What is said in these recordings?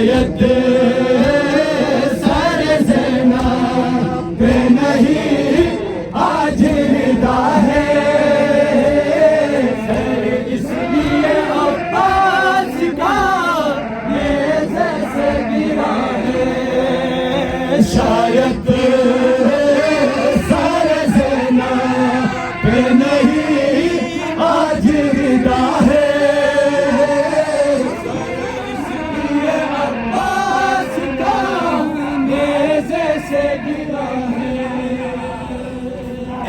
शायद सारे ज़ैना पे नहीं आज निदा है, इसलिए अब्बास का नेज़े से गिरा है। शायद सारे ज़ैना पे नहीं आज निदा है,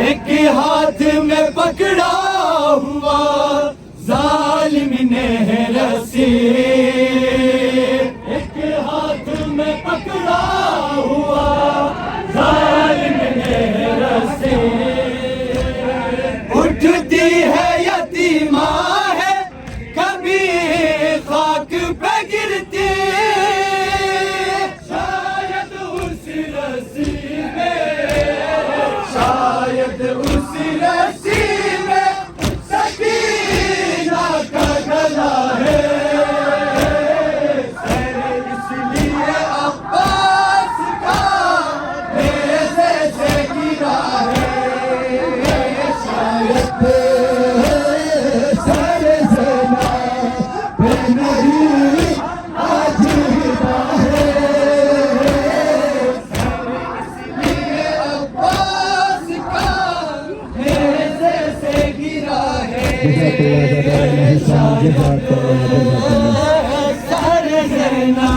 एक हाथ में पकड़ा हुआ जालिम ने है रस्सी, एक हाथ में पकड़ा हुआ जालिम ने है रस्सी। उठती है यतीमा है कभी खाक पे गिरती, शायद उस रस्सी में, शायद उस रस्सी में सकीना का गला है, इसलिए अब्बास का नेज़े से गिरा है। शायद सारे ज़ैना पे नहीं आज निदा है, इसलिए अब्बास का नेज़े से गिरा है। सारे ज़ैना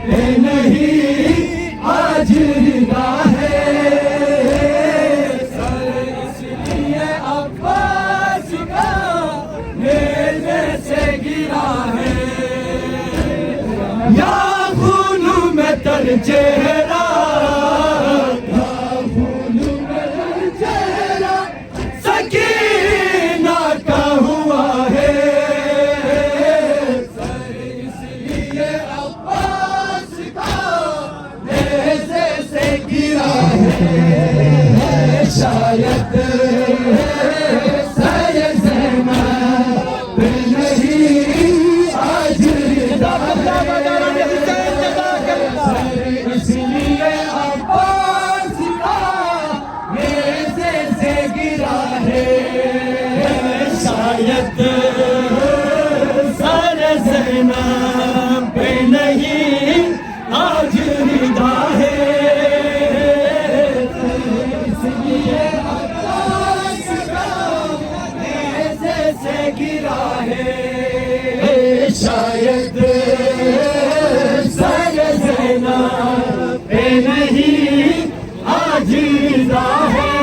पे नहीं आज निदा है, इसलिए अब्बास का नेज़े से गिरा है। या खून में तर चेहरा, या खून में तर चेहरा सकीना का हुआ है, इसलिए अब्बास का नेज़े से गिरा है। शायद सारे ज़ैना पे नहीं आज निदा है, इसलिए अब्बास का नेज़े से गिरा है। शायद सारे ज़ैना पे नहीं आज निदा है, इसलिए अब्बास का नेज़े से गिरा है। शायद सारे ज़ैना पे नहीं आज निदा है,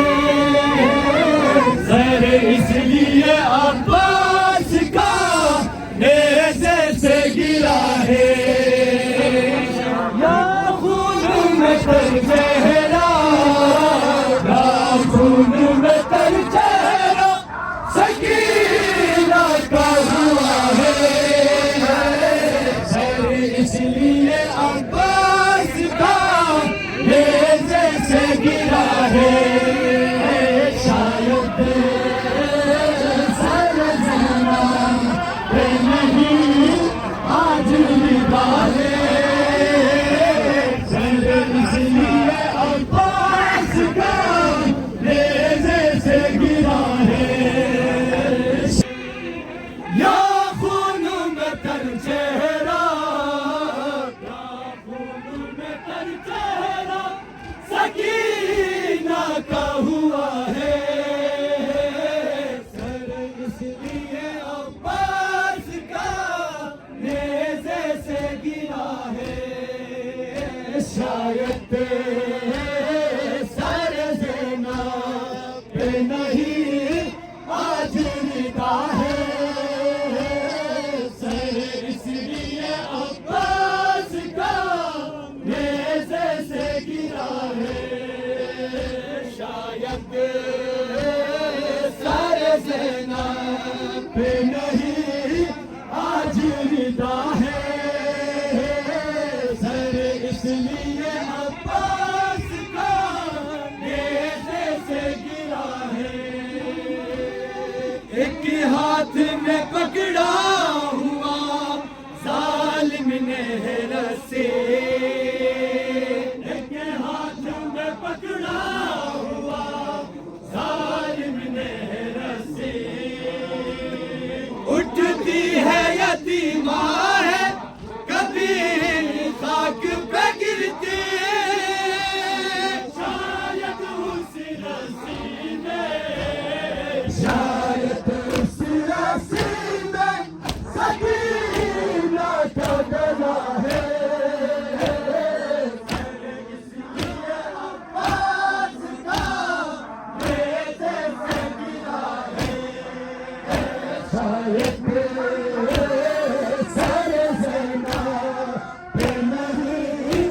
इसलिए अब्बास का नेज़े से गिरा है। या खून में तर चेहरा, या खून में तर चेहरा सकीना का हुआ है, इसलिए अब्बास का नेज़े से गिरा है। शायद सारे ज़ैना पे नहीं आज निदा है, इसलिए अब्बास का नेज़े से गिरा है। या खून में तर चेहरा, या खून में तर चेहरा सकीना का हुआ है, इसलिए अब्बास का नेज़े से गिरा है। शायद सारे ज़ैना पे नहीं आज निदा है, इसलिए अब्बास का नेज़े से गिरा है। शायद सारे ज़ैना पे नहीं आज निदा है, इसलिए अब्बास का नेज़े से गिरा है। एक हाथ में पकड़ा हुआ जालिम ने है रस्सी के हाथ में पकड़ा हुआ जालिम ने रस्सी उठती है यतीमा है कभी खाक पे गिरती शायद उस रस्सी में शायद उस रस्सी में सकीना का गला है इसलिए अब्बास का बेटे से गिरा है शायद सारे ज़ैना पे नहीं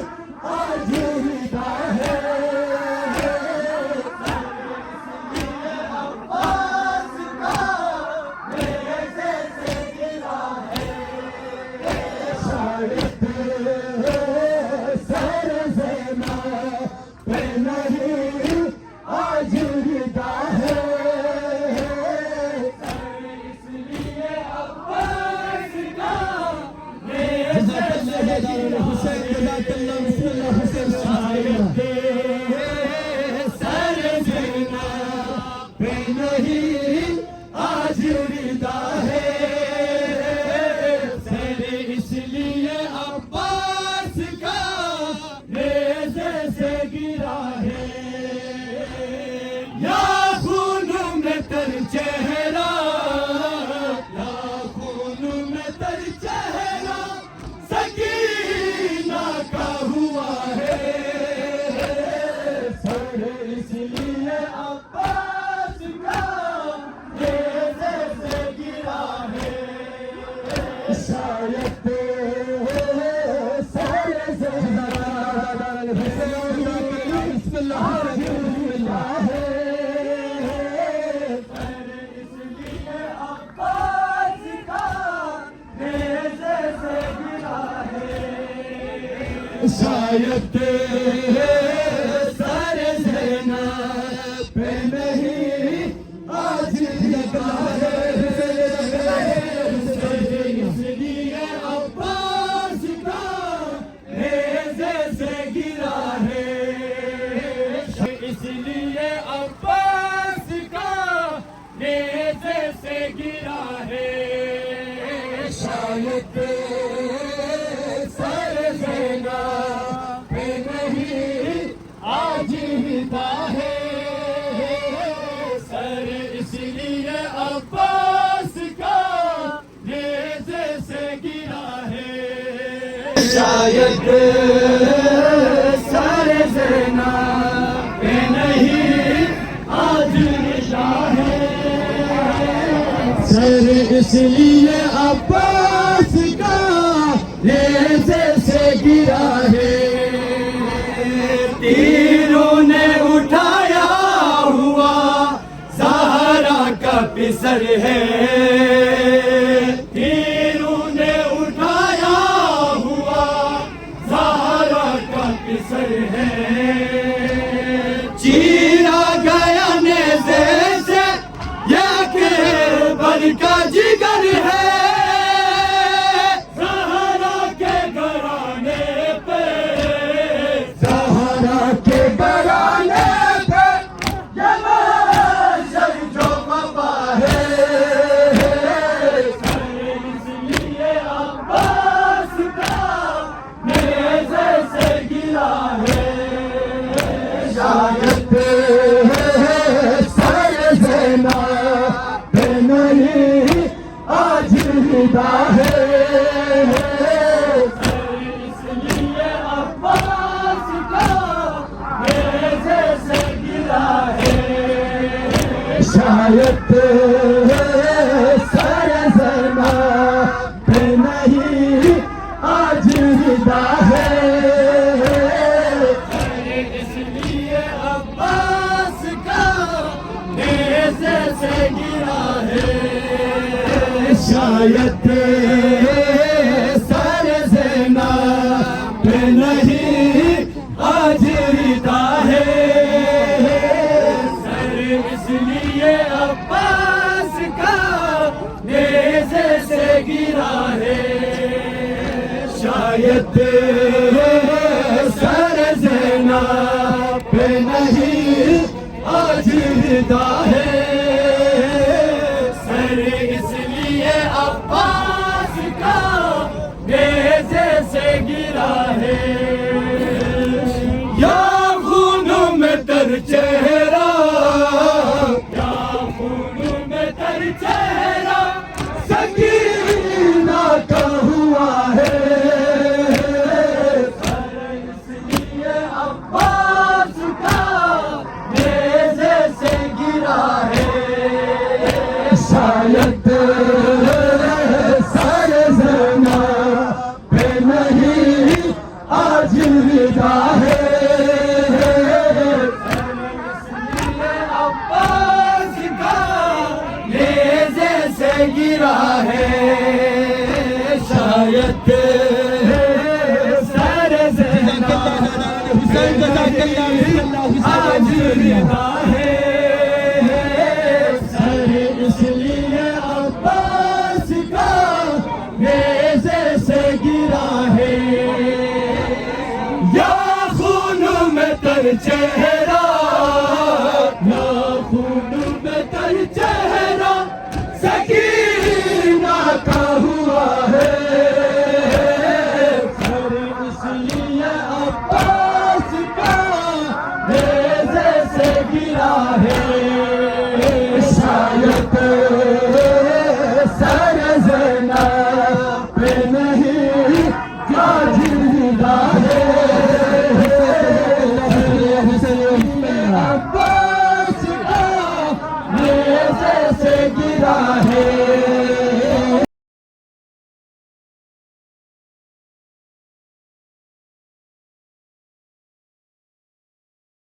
आज रिदा है इसलिए अब्बास का बेटे से गिरा है शायद सारे ज़ैना पे नहीं आज रिदा है इसलिए अब्बास का सारे ज़ैना पे नहीं आज रिदा है इसलिए अब्बास का नेज़े से गिरा है या खून में तर चेहरा या खून में तर चेहरा सकीना का हुआ है सर इसलिए अब्बास का नेज़े से गिरा है शायद सारे ज़ैना बिस्मिल्लाह है इसलिए अब्बास का नेज़े से गिरा है शायद सारे ज़ैना पे नहीं आज लगा है इसलिए अब्बास का नेज़े से गिरा है इसलिए अब्बास का नेज़े से गिरा है शायद सारे ज़ैना पे नहीं आज हिदा है सर इसलिए अब्बास का नेज़े से गिरा है शायद सारे ज़ैना पे नहीं आज हिदा है सर इसलिए अब्बास का नेज़े से गिरा है तीरों ने उठाया हुआ ज़हरा का पिसर है तीरों ने उठाया हुआ ज़हरा का पिसर है चीरा गया नेज़े से ये अकबर का जिगर है ज़हरा के घराने पे ज़हरा के घराने पे ये महशर जो वबा है इसलिए अब्बास का नेज़े से गिरा है शायद सारे ज़ैना पे नहीं आज रिदा है इसलिए अब्बास का नेज़े से गिरा है शायद सारे ज़ैना पे नहीं आज रिदा है इसलिए अब्बास का नेज़े से गिरा है शायद सारे ज़ैना पे नहीं आज रिदा है सर इसलिए अब्बास का नेज़े से गिरा है शायद शायद सर ज़ैना पे नहीं आज विदा है, सर इसलिए अब्बास का नेज़े से गिरा है। या खून में तर चेहरा, या खून में तर चेहरा सकीना का हुआ है, सर इसलिए अब्बास का नेज़े से गिरा है। शायद सर ज़ैना पे नहीं आज विदा है, अब्बास का नेज़े से गिरा है। शायद सर ज़ैना आज विदा है, सर इसलिए अब्बास का नेज़े से गिरा है। या खून में तर चेहरा,